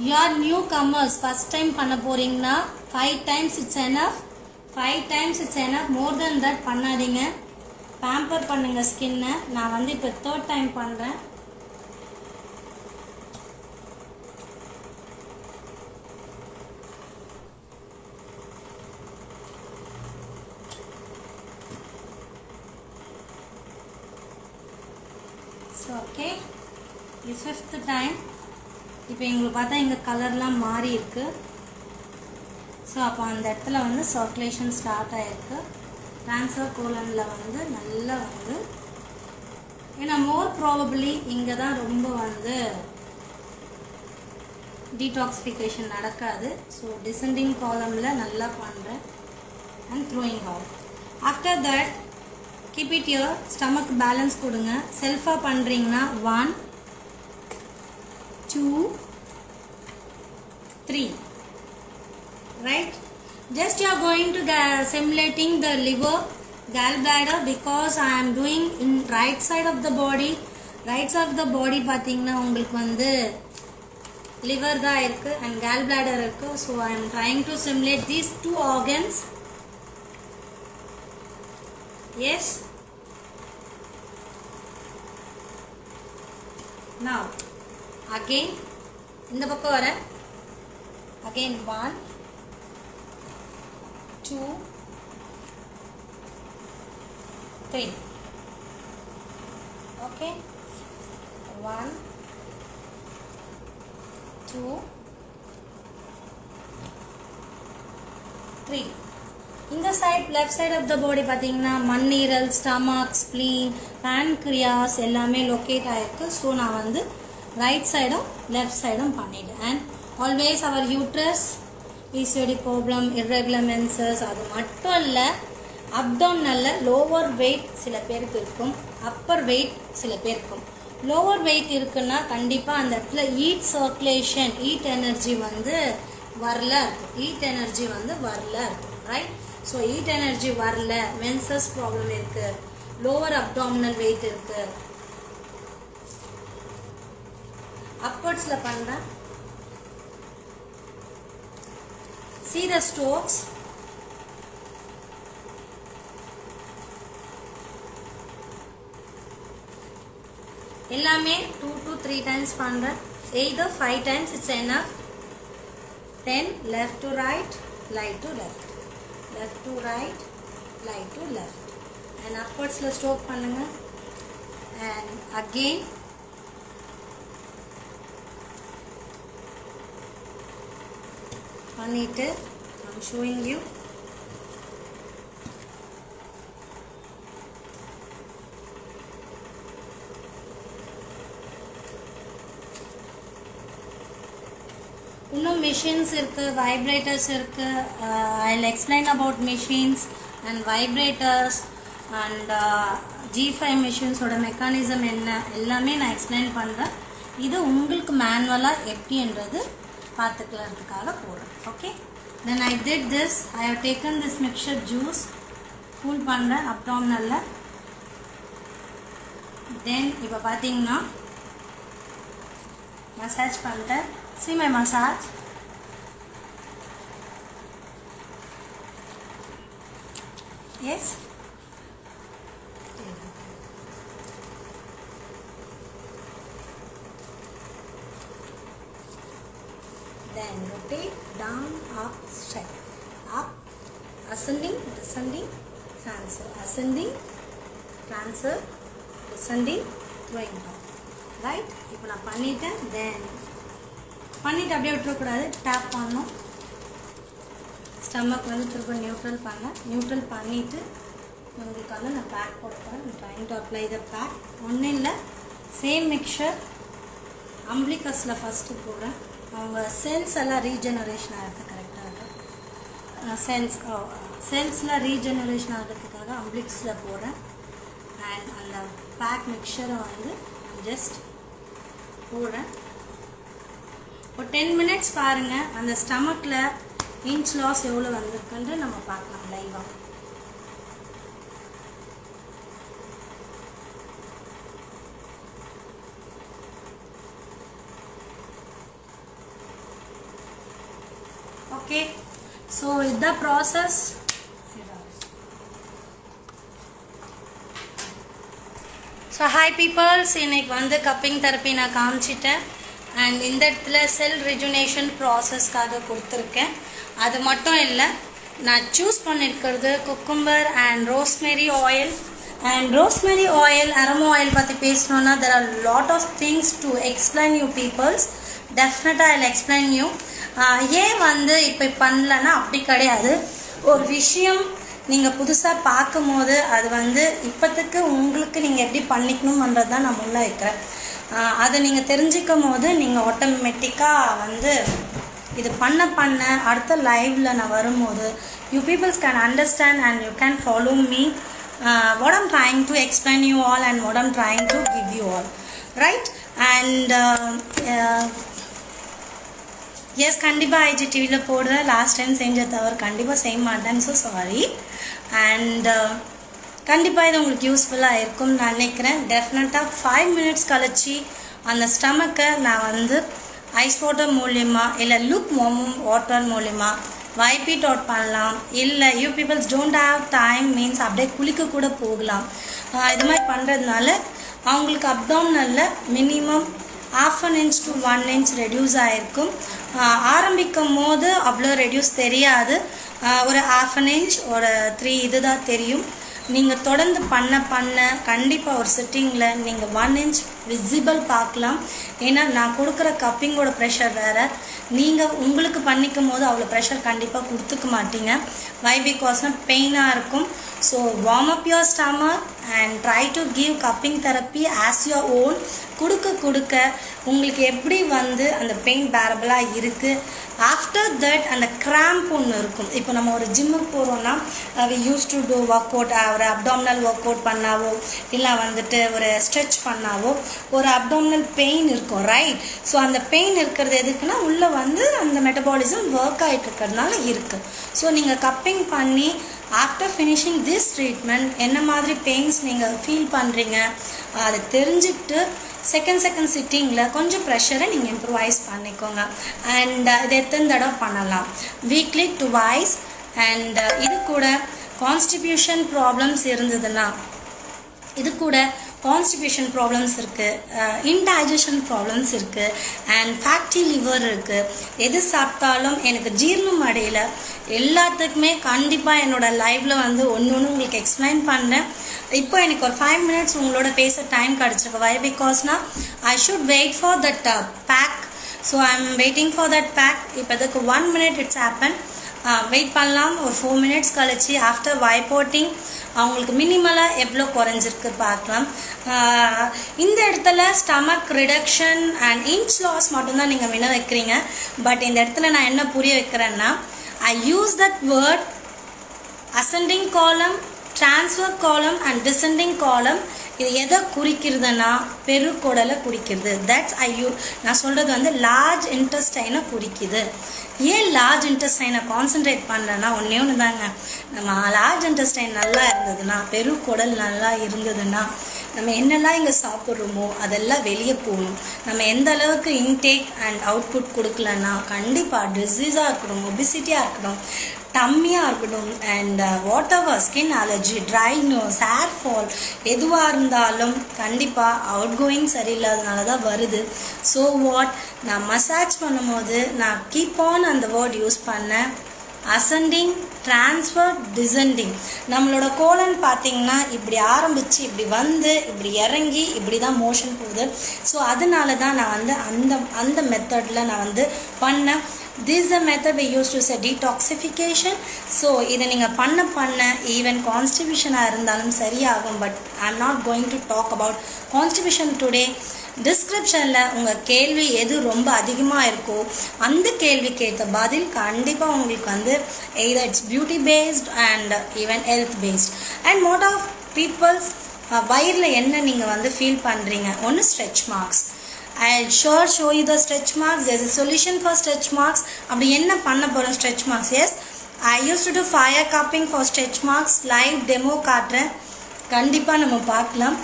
You are new comers, first time பண்ண போகிறீங்கன்னா 5 times it's enough. 5 times it's enough. More than that பண்ணாதீங்க. பேம்பர் பண்ணுங்கள் ஸ்கின்னை. நான் வந்து இப்போ 3rd time பண்ணுறேன். ஸோ ஓகே, இது 5th time. இப்போ எங்களுக்கு பார்த்தா எங்கள் கலர்லாம் மாறி இருக்கு. ஸோ அப்போ அந்த இடத்துல வந்து சர்க்குலேஷன் ஸ்டார்ட் ஆகிருக்கு. ட்ரான்ஸ்ஃபர் கோலனில் வந்து நல்லா வந்து, ஏன்னா மோர் ப்ராபபிளி இங்கே தான் ரொம்ப வந்து டீடாக்சிஃபிகேஷன் நடக்காது. ஸோ டிசெண்டிங் காலமில் நல்லா பண்ணுறேன் and throwing out. After that keep it your stomach balance கொடுங்க. செல்ஃபாக பண்ணுறீங்கன்னா 1 2 3, right? Just you are going to simulating the liver, gallbladder, because I am doing in right side of the body. Right side of the body பார்த்தீங்கன்னா உங்களுக்கு வந்து liver தான் இருக்கு and gallbladder இருக்கு. So I am trying to simulate these 2 organs. Yes. Now again இந்த பக்கம் வர again 1 2 3. Okay, 1 2 3. இந்த side left side of the body பார்த்தீங்கன்னா மண்ணீரல், ஸ்டமக், ஸ்ப்ளீன், பேன்க்ரியாஸ் எல்லாமே லொக்கேட் ஆகிருக்கு. ஸோ நான் வந்து ரைட் சைடும் லெஃப்ட் சைடும் பண்ணிட்டேன். And always our uterus, PCOD problem, irregular menses, அது மட்டும் இல்லை, அப்டாமினலில் லோவர் வெயிட் சில பேருக்கு இருக்கும், அப்பர் வெயிட் சில பேர் இருக்கும். லோவர் வெயிட் இருக்குன்னா கண்டிப்பாக அந்த இடத்துல ஈட் சர்க்குலேஷன், ஈட் எனர்ஜி வந்து வரல இருக்கும். ஈட் எனர்ஜி வந்து வரல இருக்கும், ரைட்? ஸோ ஈட் எனர்ஜி வரல, மென்சஸ் ப்ராப்ளம் இருக்குது, லோவர் அப்டாமினல் வெயிட் இருக்குது. அப்வர்ட்ஸில் பண்ணுறேன். See the strokes. எல்லாமே 2 to 3 times பண்ணுறேன். either 5 times it's enough. Then left to right, right to left, left to right, right to left, and upwardsல stroke பண்ணுங்க. And again பண்ணிட்டு I'm showing you. இன்னும் machines இருக்கு, vibrators இருக்கு. I'll explain about machines and vibrators and G5 machines ஓட மெக்கானிசம் என்ன எல்லாமே நான் எக்ஸ்பிளைன் பண்ணுறேன். இது உங்களுக்கு மேனுவலாக எப்படின்றது பார்த்துக்கலான்றதுக்காக போடுறேன். Okay, then I did this. I have taken this mixture juice, cool பண்ணுறேன் அப்டாமினலில். தென் இப்போ பார்த்தீங்கன்னா மசாஜ் பண்ணுறேன். See my massage. Yes. then rotate, down, up, straight, up, ascending, descending, transfer, ascending, transfer, descending, throwing down. Right? இப்போ நான் பண்ணிட்டேன். then பண்ணிட்டு அப்படியே விட்டுறக்கூடாது, டேப் பண்ணணும். ஸ்டமக் வந்து திரும்ப நியூட்ரல் பண்ணேன். நியூட்ரல் பண்ணிவிட்டு உங்களுக்கு வந்து நான் பேக் போட்டுக்கிறேன். Trying to apply the pack. ஒன்றும் இல்லை, சேம் மிக்சர் அம்பிளிகஸில் ஃபஸ்ட்டு போடுறேன். அவங்க செல்ஸ் எல்லாம் ரீஜெனரேஷன் ஆகிறது கரெக்டாக இருக்கும். செல்ஸ்லாம் ரீஜெனரேஷன் ஆகிறதுக்காக அம்பிளிக்ஸில் போடுறேன். அண்ட் அந்த பேக் மிக்சரை வந்து ஜஸ்ட் போடுறேன். ஒரு 10 minutes பாருங்கள், அந்த ஸ்டமக்கில் இன்ச் லாஸ் எவ்வளோ வந்திருக்குன்ட்டு நம்ம பார்க்கலாம் லைவாக. ஓகே, ஸோ இதுதான் ப்ராசஸ். ஸோ ஹாய் பீப்புள்ஸ், இன்னைக்கு வந்து கப்பிங் தெரப்பி நான் காமிச்சிட்டேன். அண்ட் இந்த இடத்துல செல் ரிஜுனேஷன் ப்ராசஸ்க்காக கொடுத்துருக்கேன். அது மட்டும் இல்லை, நான் சூஸ் பண்ணியிருக்கிறது cucumber and rosemary oil. And rosemary oil, aroma oil பற்றி பேசணுன்னா there are lot of things to explain you peoples. டெஃபினட்டாக I'll explain you. ஏன் வந்து இப்போ பண்ணலன்னா அப்படி கிடையாது. ஒரு விஷயம் நீங்கள் புதுசாக பார்க்கும்போது அது வந்து இப்போத்துக்கு உங்களுக்கு நீங்கள் எப்படி பண்ணிக்கணுன்றது தான் நான் முன்னே வைக்கிறேன். அதை நீங்கள் தெரிஞ்சிக்கும் போது நீங்கள் ஆட்டோமேட்டிக்காக வந்து இது பண்ண அடுத்த லைவில் நான் வரும்போது you peoples can understand and you can follow me what I'm trying to explain you all and what I'm trying to give you all, right? And yes, கண்டிப்பாக IGTVயில் போடுறேன். லாஸ்ட் டைம் செஞ்ச தவிர கண்டிப்பாக செய்ய மாட்டேன். So sorry. அண்ட் கண்டிப்பாக இது உங்களுக்கு யூஸ்ஃபுல்லாக இருக்கும்னு நான் நினைக்கிறேன். டெஃபினட்டாக 5 minutes கழிச்சு அந்த ஸ்டமக்கை நான் வந்து ஐஸ் வாட்டர் மூலிமா இல்லை லூக் வாட்டர் மூலிமா வைப் இட் அவுட் பண்ணலாம். இல்லை you peoples don't have time means அப்படியே குளிக்க கூட போகலாம். இது மாதிரி பண்ணுறதுனால அவங்களுக்கு அப்டாமினலில் minimum 1/2 inch to 1 inch reduce ஆகிருக்கும். ஆரம்பிக்கும் போது அவ்வளோ ரெடியூஸ் தெரியாது. ஒரு 1/2 inch ஒரு 3 இதுதான் தெரியும். நீங்கள் தொடர்ந்து பண்ண கண்டிப்பாக ஒரு சிட்டிங்கில் நீங்கள் 1 inch விசிபிள் பார்க்கலாம். ஏன்னா நான் கொடுக்குற கப்பிங்கோட ப்ரெஷர் வேறு, நீங்கள் உங்களுக்கு பண்ணிக்கும் போது அவ்வளோ ப்ரெஷர் கண்டிப்பாக கொடுத்துக்க மாட்டீங்க. வை பிகாஸ்னால் பெயினாக இருக்கும். So warm up your stomach and try to give cupping therapy as your own. கொடுக்க உங்களுக்கு எப்படி வந்து அந்த பெயின் பேரபிளாக இருக்குது. ஆஃப்டர் தட் அந்த கிராம்ப் ஒன்று இருக்கும். இப்போ நம்ம ஒரு ஜிம்முக்கு போகிறோன்னா we use to do work out, ஒரு அப்டாமினல் ஒர்க் அவுட் பண்ணாவோ இல்லை வந்துட்டு ஒரு ஸ்ட்ரெச் பண்ணாவோ ஒரு அப்டாமினல் பெயின் இருக்கும், ரைட்? ஸோ அந்த பெயின் இருக்கிறது எதுக்குன்னா உள்ளே வந்து அந்த மெட்டபாலிசம் ஒர்க் ஆகிட்டு இருக்கிறதுனால இருக்குது. ஸோ நீங்கள் கப்பிங் பண்ணி ஆஃப்டர் ஃபினிஷிங் திஸ் ட்ரீட்மெண்ட் என்ன மாதிரி பெயின்ஸ் நீங்கள் ஃபீல் பண்ணுறீங்க அதை தெரிஞ்சுக்கிட்டு செகண்ட் சிட்டிங்கில் கொஞ்சம் ப்ரெஷரை நீங்கள் இம்ப்ரூவைஸ் பண்ணிக்கோங்க. அண்ட் இது எத்தனை தடவை பண்ணலாம், வீக்லி 2 அண்ட் இது கூட கான்ஸ்டிபியூஷன் ப்ராப்ளம்ஸ் இருந்ததுன்னா இது கூட கான்ஸ்டிபேஷன் ப்ராப்ளம்ஸ் இருக்குது, இன்டைஜஷன் ப்ராப்ளம்ஸ் இருக்குது, அண்ட் ஃபேட்டி லிவர் இருக்குது. எது சாப்பிட்டாலும் எனக்கு ஜீரணம் அடையல, எல்லாத்துக்குமே கண்டிப்பாக என்னோடய லைஃப்பில் வந்து ஒன்று உங்களுக்கு எக்ஸ்பிளைன் பண்ணுறேன். இப்போ எனக்கு ஒரு 5 minutes உங்களோட பேச டைம் கிடச்சிருக்கு. வை பிகாஸ்னா I should wait for that pack. So I am waiting for that pack. இப்போ இதுக்கு 1 minute இட்ஸ் ஹேப்பன். வெயிட் பண்ணலாம். ஒரு 4 minutes கழிச்சு ஆஃப்டர் வைப்போட்டிங் அவங்களுக்கு மினிமலாக எவ்வளோ குறைஞ்சிருக்கு பார்க்கலாம். இந்த இடத்துல stomach reduction and inch loss மட்டும்தான் நீங்கள் வின வைக்கிறீங்க. பட் இந்த இடத்துல நான் என்ன புரிய வைக்கிறேன்னா, ஐ யூஸ் தட் வேர்ட் அசெண்டிங் காலம், டிரான்ஸ்ஃபர் காலம் அண்ட் டிசெண்டிங் காலம். இது எதை குறிக்கிறதுனா பெருக்குடலை குறிக்கிறது. தட்ஸ் நான் சொல்கிறது வந்து லார்ஜ் இன்டெஸ்டைனை குறிக்குது. ஏன் லார்ஜ் இன்டெஸ்டைனை கான்சென்ட்ரேட் பண்ணுறேன்னா ஒன்றே ஒன்று தாங்க, நம்ம லார்ஜ் இன்டெஸ்டைன் நல்லா இருந்ததுன்னா, பெருக்குடல் நல்லா இருந்ததுன்னா நம்ம என்னெல்லாம் இங்கே சாப்பிட்றோமோ அதெல்லாம் வெளியே போகணும். நம்ம எந்த அளவுக்கு இன்டேக் அண்ட் அவுட்புட் கொடுக்கலன்னா கண்டிப்பாக டிசீஸாக இருக்கணும், ஒபிசிட்டியாக இருக்கணும், டம்மியாக இருக்கட்டும் and what ever skin allergy, dryness, hair fall எதுவாக இருந்தாலும் கண்டிப்பாக அவுட் கோயிங் சரியில்லாதனால தான் வருது. ஸோ வாட், நான் மசாஜ் பண்ணும்போது நான் கீப் ஆன் அந்த வேர்ட் யூஸ் பண்ணேன், அசெண்டிங், ட்ரான்ஸ்ஃபர், டிசெண்டிங். நம்மளோட கோலன் பார்த்திங்கன்னா இப்படி ஆரம்பித்து இப்படி வந்து இப்படி இறங்கி இப்படி தான் மோஷன் போகுது. ஸோ அதனால தான் நான் வந்து அந்த மெத்தடில் நான் வந்து பண்ணேன். This is a method we used to say detoxification. So இதை நீங்கள் பண்ண ஈவன் கான்ஸ்டிபியூஷனாக இருந்தாலும் சரியாகும். But I am not going to talk about constipation today. டிஸ்கிரிப்ஷனில் உங்கள் கேள்வி எது ரொம்ப அதிகமாக இருக்கோ அந்த கேள்விக்கு ஏற்ற பதில் கண்டிப்பாக உங்களுக்கு வந்து either it's beauty based and even health based. And most of peoples வயிறில் என்ன நீங்கள் வந்து ஃபீல் பண்ணுறீங்க, ஒன்று stretch marks. I'll sure show you the stretch marks. There's a solution for stretch marks. அப்படி என்ன பண்ண போகிறோம் stretch marks? Yes, I used to do fire cupping for stretch marks. Live demo காட்டுறேன், கண்டிப்பாக நம்ம பார்க்கலாம்.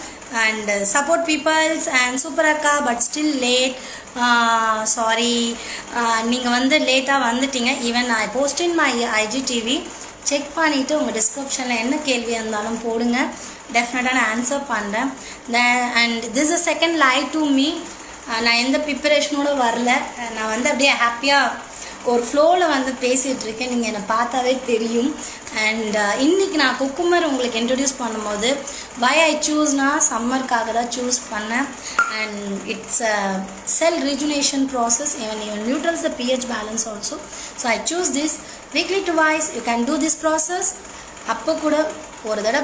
And support peoples and super akka but still late. Sorry, நீங்கள் வந்து லேட்டாக வந்துட்டீங்க. Even I post in my IGTV. Check பண்ணிவிட்டு உங்கள் டிஸ்கிரிப்ஷனில் என்ன கேள்வி இருந்தாலும் போடுங்க, டெஃபினட்டாக நான் ஆன்சர் பண்ணுறேன். And this is second live to me. நான் எந்த ப்ரிப்பரேஷனோடு வரல, நான் வந்து அப்படியே ஹாப்பியாக ஒரு ஃப்ளோவில் வந்து பேசிகிட்ருக்கேன், நீங்கள் என்னை பார்த்தாவே தெரியும். அண்ட் இன்றைக்கி நான் குக்குமர் உங்களுக்கு இன்ட்ரடியூஸ் பண்ணும்போது வை ஐ சூஸ்னா சம்மருக்காக தான் சூஸ் பண்ணேன். And it's a cell regeneration process, even neutrals the pH balance also. So I choose this weekly twice. You can do this process. அப்போ கூட ஒரு தடவை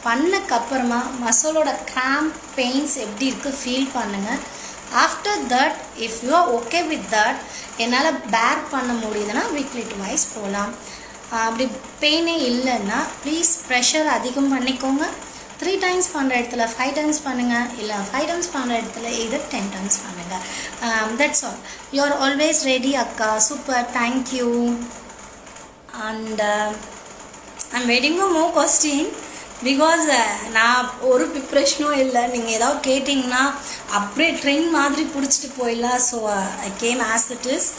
பண்ணக்கப்புறமா மசிலோட கிராம்ப் பெயின்ஸ் எப்படி இருக்குது ஃபீல் பண்ணுங்கள். After that if you are okay with that, என்னால் பேர் பண்ண முடியுதுன்னா வீக்லி டுவைஸ் போகலாம். அப்படி பெயினே இல்லைன்னா ப்ளீஸ் ப்ரெஷர் அதிகம் பண்ணிக்கோங்க. 3 times பண்ணுற இடத்துல 5 times பண்ணுங்கள், இல்லை 5 times பண்ணுற இடத்துல இது 10 times பண்ணுங்கள். That's all. You are always ready அக்கா. Super, thank you. And I'm waiting for more question because நான் ஒரு ப்ரிப்ரேஷனும் இல்லை. நீங்கள் ஏதாவது கேட்டிங்கன்னா அப்படியே ட்ரெயின் மாதிரி பிடிச்சிட்டு போயிடலாம். So I came as it is.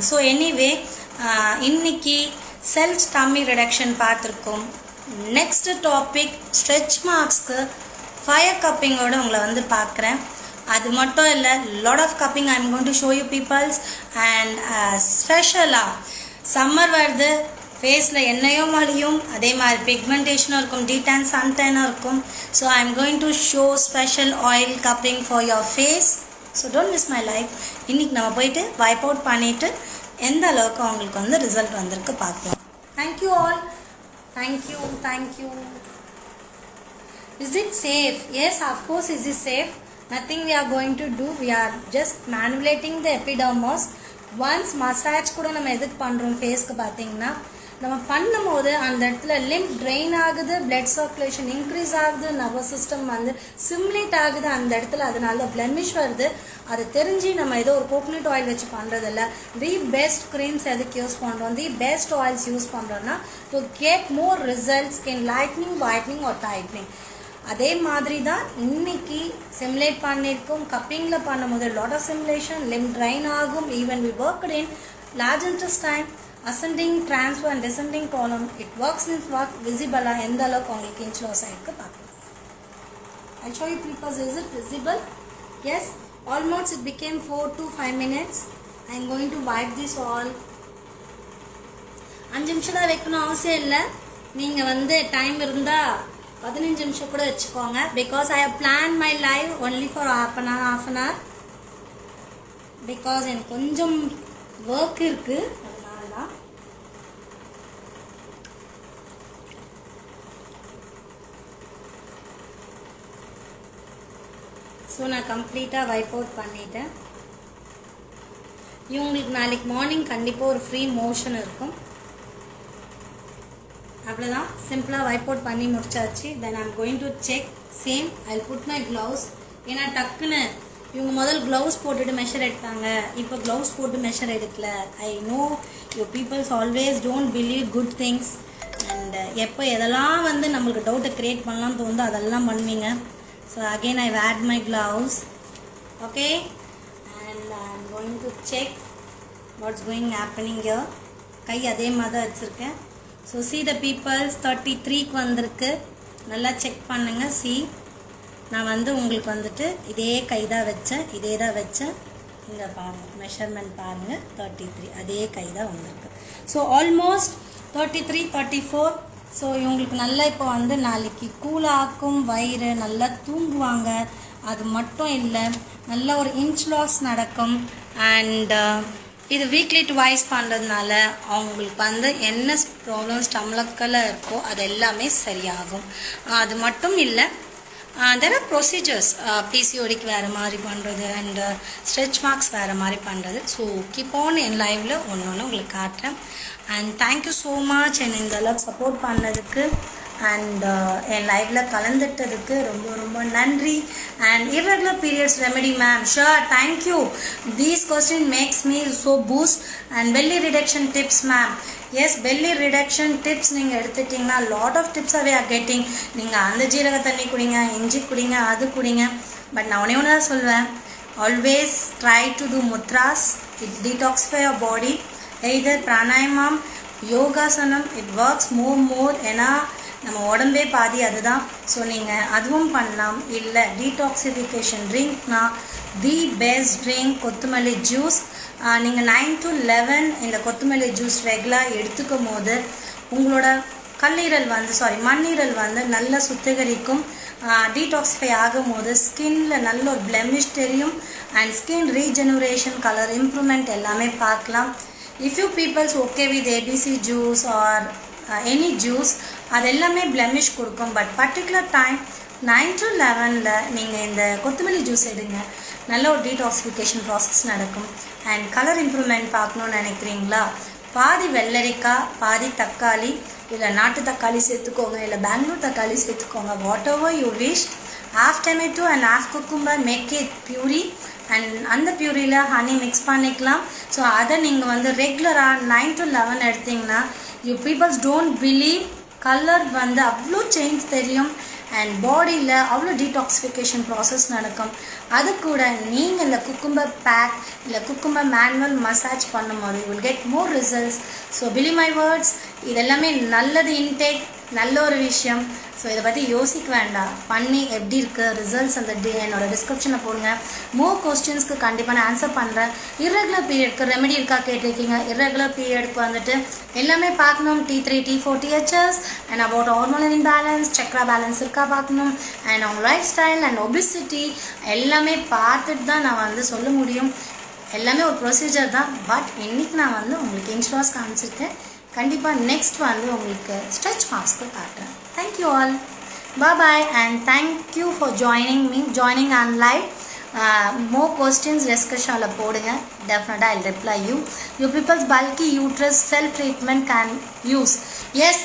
So anyway இன்னைக்கு செல்ஃப் டம்மி ரிடக்ஷன் பார்த்துருக்கோம். நெக்ஸ்ட் டாபிக் ஸ்ட்ரெச் மார்க்ஸ்க்கு ஃபயர் கப்பிங்கோடு உங்களை வந்து பார்க்குறேன். அது மட்டும் இல்லை, lot of cupping I am going to show you peoples. And ஸ்பெஷலாக சம்மர் வருது, ஃபேஸில் எண்ணெயும் மலியும், அதே மாதிரி பிக்மெண்டேஷனும் இருக்கும், டீடான் சன்டேனும் இருக்கும். So I am going to show special oil cupping for your face. So don't miss my life. இன்றைக்கி நம்ம போயிட்டு வைப் அவுட் பண்ணிவிட்டு எந்த அளவுக்கு அவங்களுக்கு வந்து ரிசல்ட் வந்திருக்கு பார்க்கலாம். Thank you all. Thank you. Is it safe? Yes, of course is it safe. Nothing we are going to do. We are just manipulating the epidermis. Once massage கூட நம்ம எதுக்கு பண்ணுறோம் ஃபேஸ்க்கு பார்த்தீங்கன்னா, நம்ம பண்ணும்போது அந்த இடத்துல லிம்ப் ட்ரெயின் ஆகுது, பிளட் சர்க்குலேஷன் இன்க்ரீஸ் ஆகுது, நர்வஸ் சிஸ்டம் வந்து சிமுலேட் ஆகுது அந்த இடத்துல. அதனால பிளமிஷ் வருது. அது தெரிஞ்சு நம்ம ஏதோ ஒரு கோகோனட் ஆயில் வச்சு பண்ணுறதில்ல. தி பெஸ்ட் க்ரீம்ஸ் எதுக்கு யூஸ் பண்ணுறோம், தி பெஸ்ட் ஆயில்ஸ் யூஸ் பண்ணுறோன்னா to get more results, skin lightening, whitening or tightening. அதே மாதிரி தான் இன்னைக்கு சிமுலேட் பண்ணியிருக்கோம். கப்பிங்கில் பண்ணும்போது lot of simulation, lymph drain ஆகும். Even we worked in large intestine, ascending, transfer and descending column. It works in work visible. எந்த அளவுக்கு உங்களுக்கு inch loss ஆயிருக்கு பார்க்கலாம். I'll show you because is it visible? Yes, almost it became 4 to 5 minutes. I'm going to wipe this all. 5 நிமிஷம் தான் வைக்கணும் அவசியம் இல்லை. நீங்கள் வந்து டைம் இருந்தால் 15 நிமிஷம் கூட வச்சுக்கோங்க. Because I have plan my live only for half an hour. Because எனக்கு கொஞ்சம் ஒர்க் இருக்குது. ஸோ நான் கம்ப்ளீட்டாக வைப் அவுட் பண்ணிட்டேன். இவங்களுக்கு நாளைக்கு மார்னிங் கண்டிப்பாக ஒரு ஃப்ரீ மோஷன் இருக்கும். அவ்வளோதான், சிம்பிளாக வைப் அவுட் பண்ணி முடிச்சாச்சு. Then I'm going to check same. I put my gloves. ஏன்னா டக்குன்னு இவங்க முதல் க்ளவுஸ் போட்டுட்டு மெஷர் எடுத்தாங்க, இப்போ க்ளவுஸ் போட்டு மெஷர் எடுக்கல. I know you peoples always don't believe good things. And எப்போ எதெல்லாம் வந்து நம்மளுக்கு டவுட்டை க்ரியேட் பண்ணலான்னு தோணுதோ அதெல்லாம் பண்ணுவீங்க. So again I add my gloves, okay, and I'm going to check what's happening here. கை அதே மாதிரி தான் வச்சுருக்கேன். ஸோ see the peoples 33க்கு வந்திருக்கு. நல்லா செக் பண்ணுங்கள். நான் வந்து உங்களுக்கு வந்துட்டு இதே கை தான் வச்சேன், இதே தான் வச்சேன். இங்கே பாருங்கள், மெஷர்மெண்ட் பாருங்கள், 33 அதே கை தான் வந்திருக்கு. So almost 33, 34. ஸோ இவங்களுக்கு நல்லா இப்போ வந்து நாளைக்கு கூலாக்கும், வயிறு நல்லா தூங்குவாங்க. அது மட்டும் இல்லை, நல்ல ஒரு இன்ச் லாஸ் நடக்கும். அண்ட் இது வீக்லி டுவைஸ் பண்ணுறதுனால அவங்களுக்கு வந்து என்ன ப்ராப்ளம் ஸ்டமக்கில் இருக்கோ அது எல்லாமே சரியாகும். அது மட்டும் இல்லை, there are procedures. PCODக்கு வேறு மாதிரி பண்ணுறது அண்ட் ஸ்ட்ரெச் மார்க்ஸ் வேறு மாதிரி பண்ணுறது. ஸோ கீப் ஆன் என் லைவில் ஒன்று உங்களுக்கு காட்டுறேன். அண்ட் தேங்க்யூ ஸோ மச் என்னை இந்த அளவுக்கு சப்போர்ட் பண்ணதுக்கு அண்ட் என் லைவில் கலந்துட்டதுக்கு ரொம்ப ரொம்ப நன்றி. And irregular periods remedy ma'am, sure, thank you. These question makes me so boost. And belly reduction tips ma'am, yes, belly reduction tips நீங்கள் எடுத்துட்டிங்கன்னா lot of tips we are getting. நீங்கள் அந்த ஜீரக தண்ணி குடிங்க, இஞ்சி குடிங்க, அது குடிங்க. பட் நான் ஒன்று தான் சொல்வேன், always try to do mudras. It detoxify your body. Either pranayamam, யோகாசனம், it works more. ஏன்னா நம்ம உடம்பே பாதி அதுதான். ஸோ நீங்கள் அதுவும் பண்ணலாம். இல்லை டீடாக்சிஃபிகேஷன் ட்ரிங்க்னா தி பெஸ்ட் ட்ரிங்க் கொத்தமல்லி ஜூஸ். நீங்கள் 9 to 11 இந்த கொத்தமல்லி ஜூஸ் ரெகுலராக எடுத்துக்கும் போது உங்களோட மண்ணீரல் வந்து நல்லா சுத்திகரிக்கும். டீடாக்சிஃபை ஆகும் போது ஸ்கின்னில் நல்ல ஒரு பிளெமிஷ் தெரியும். And skin regeneration, colour improvement எல்லாமே பார்க்கலாம். If you peoples okay with ABC juice or any juice, அது எல்லாமே பிளெமிஷ் கொடுக்கும். பட் பர்டிகுலர் டைம் 9 to 11 நீங்கள் இந்த கொத்தமல்லி ஜூஸ் எடுங்க, நல்ல ஒரு டீடாக்சிஃபிகேஷன் ப்ராசஸ் நடக்கும். அண்ட் கலர் இம்ப்ரூவ்மெண்ட் பார்க்கணுன்னு நினைக்கிறீங்களா, பாதி வெள்ளரிக்காய், பாதி தக்காளி, இல்லை நாட்டு தக்காளி சேர்த்துக்கோங்க, இல்லை பெங்களூர் தக்காளி சேர்த்துக்கோங்க, whatever you wish. half tomato and half cucumber, make it puree. And அந்த பியூரியில் ஹனி மிக்ஸ் பண்ணிக்கலாம். ஸோ அதை நீங்கள் வந்து ரெகுலராக 9 to 11 எடுத்திங்கன்னா you peoples don't believe, colour வந்து அவ்வளோ சேஞ்ச் தெரியும். அண்ட் பாடியில் அவ்வளோ டீடாக்சிஃபிகேஷன் ப்ராசஸ் நடக்கும். அது கூட நீங்கள் இந்த குக்கும்பர் பேக் இல்லை குக்கும்பர் மேனுவல் மசாஜ் பண்ணும்போது you will get more results. So believe my words, இதெல்லாமே நல்லது இன்டேக், நல்ல ஒரு விஷயம். ஸோ இதை பற்றி யோசிக்க வேண்டாம், பண்ணி எப்படி இருக்குது ரிசல்ட்ஸ் அந்த என்னோட டிஸ்கிரிப்ஷனில் போடுங்க. மோர் கொஸ்டின்ஸ்க்கு கண்டிப்பாக நான் ஆன்சர் பண்ணுறேன். irregular பீரியட்க்கு ரெமெடி இருக்கா கேட்டிருக்கீங்க. irregular பீரியட்க்கு வந்துட்டு எல்லாமே பார்க்கணும். T3, T4, THS and about hormonal imbalance, Chakra balance இருக்கா பார்க்கணும். அண்ட் அவங்க லைஃப் ஸ்டைல் அண்ட் ஒபிசிட்டி எல்லாமே பார்த்துட்டு தான் நான் வந்து சொல்ல முடியும். எல்லாமே ஒரு ப்ரொசீஜர் தான். பட் இன்றைக்கி நான் வந்து உங்களுக்கு இன்ச் லாஸ் காமிச்சிருக்கேன். கண்டிப்பாக நெக்ஸ்ட் வந்து உங்களுக்கு ஸ்ட்ரெச் மார்க்ஸ்க்கு காட்டுறேன். Thank you all. Bye and thank you for joining on live. More questions discussion போடுங்க. Definitely I'll reply you. You people's bulky uterus self treatment can use. Yes,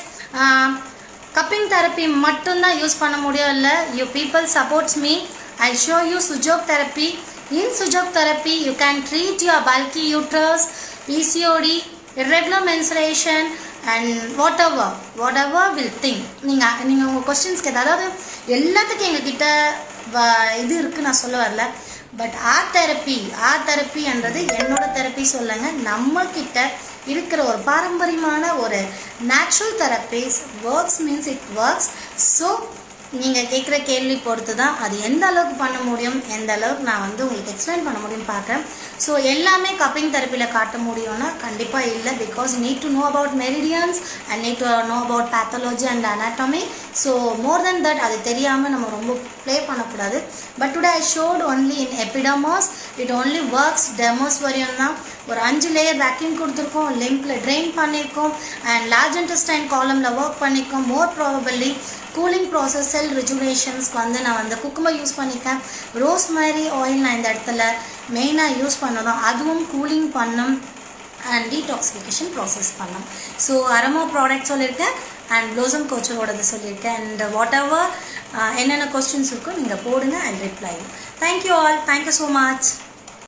cupping therapy மட்டும் தான் யூஸ் பண்ண முடியும் இல்லை. You people supports me. I'll show you Sujok therapy. In Sujok therapy you can treat your bulky uterus, PCOD, irregular menstruation and whatever will think. நீங்கள் உங்கள் கொஸ்டின்ஸ்க்கு அதாவது எல்லாத்துக்கும் எங்ககிட்ட இது இருக்குது நான் சொல்ல வரல. பட் ஆர்ட் தெரப்பின்றது என்னோட தெரப்பி சொல்லுங்க. நம்மக்கிட்ட இருக்கிற ஒரு பாரம்பரியமான ஒரு natural therapies works means it works. So நீங்கள் கேட்குற கேள்வி பொறுத்து தான் அது எந்த அளவுக்கு பண்ண முடியும், எந்த அளவுக்கு நான் வந்து உங்களுக்கு எக்ஸ்பிளைன் பண்ண முடியும் பார்க்குறேன். ஸோ எல்லாமே கப்பிங் தெரப்பியில் காட்ட முடியும்னா கண்டிப்பாக இல்லை. Because need to know about meridians and need to know about pathology and anatomy. So more than that அது தெரியாமல் நம்ம ரொம்ப ப்ளே பண்ணக்கூடாது. But today I showed only in epidermis. It only works dermis வரையும் தான். ஒரு 5 லேயர் வேக்யூம் கொடுத்துருக்கோம், லிம்பில் ட்ரெயின் பண்ணியிருக்கோம் அண்ட் லார்ஜ் இன்டெஸ்டைன் காலமில் ஒர்க் பண்ணியிருக்கோம். More probably cooling process cell ரெஜுலேஷன்ஸ்க்கு வந்து நான் வந்து குக்கும்பர் யூஸ் பண்ணியிருக்கேன். ரோஸ்மேரி ஆயில் நான் இந்த இடத்துல மெயினாக யூஸ் பண்ணணும். அதுவும் கூலிங் பண்ணும் அண்ட் டீடாக்சிஃபிகேஷன் ப்ராசஸ் பண்ணும். ஸோ அரமோ ப்ராடக்ட் சொல்லியிருக்கேன் அண்ட் ப்ளோசம் கோச்சரோடது சொல்லியிருக்கேன். அண்ட் வாட் எவர் என்னென்ன கொஸ்டின்ஸ் இருக்கோ நீங்கள் போடுங்க and reply. Thank you all. Thank you so much.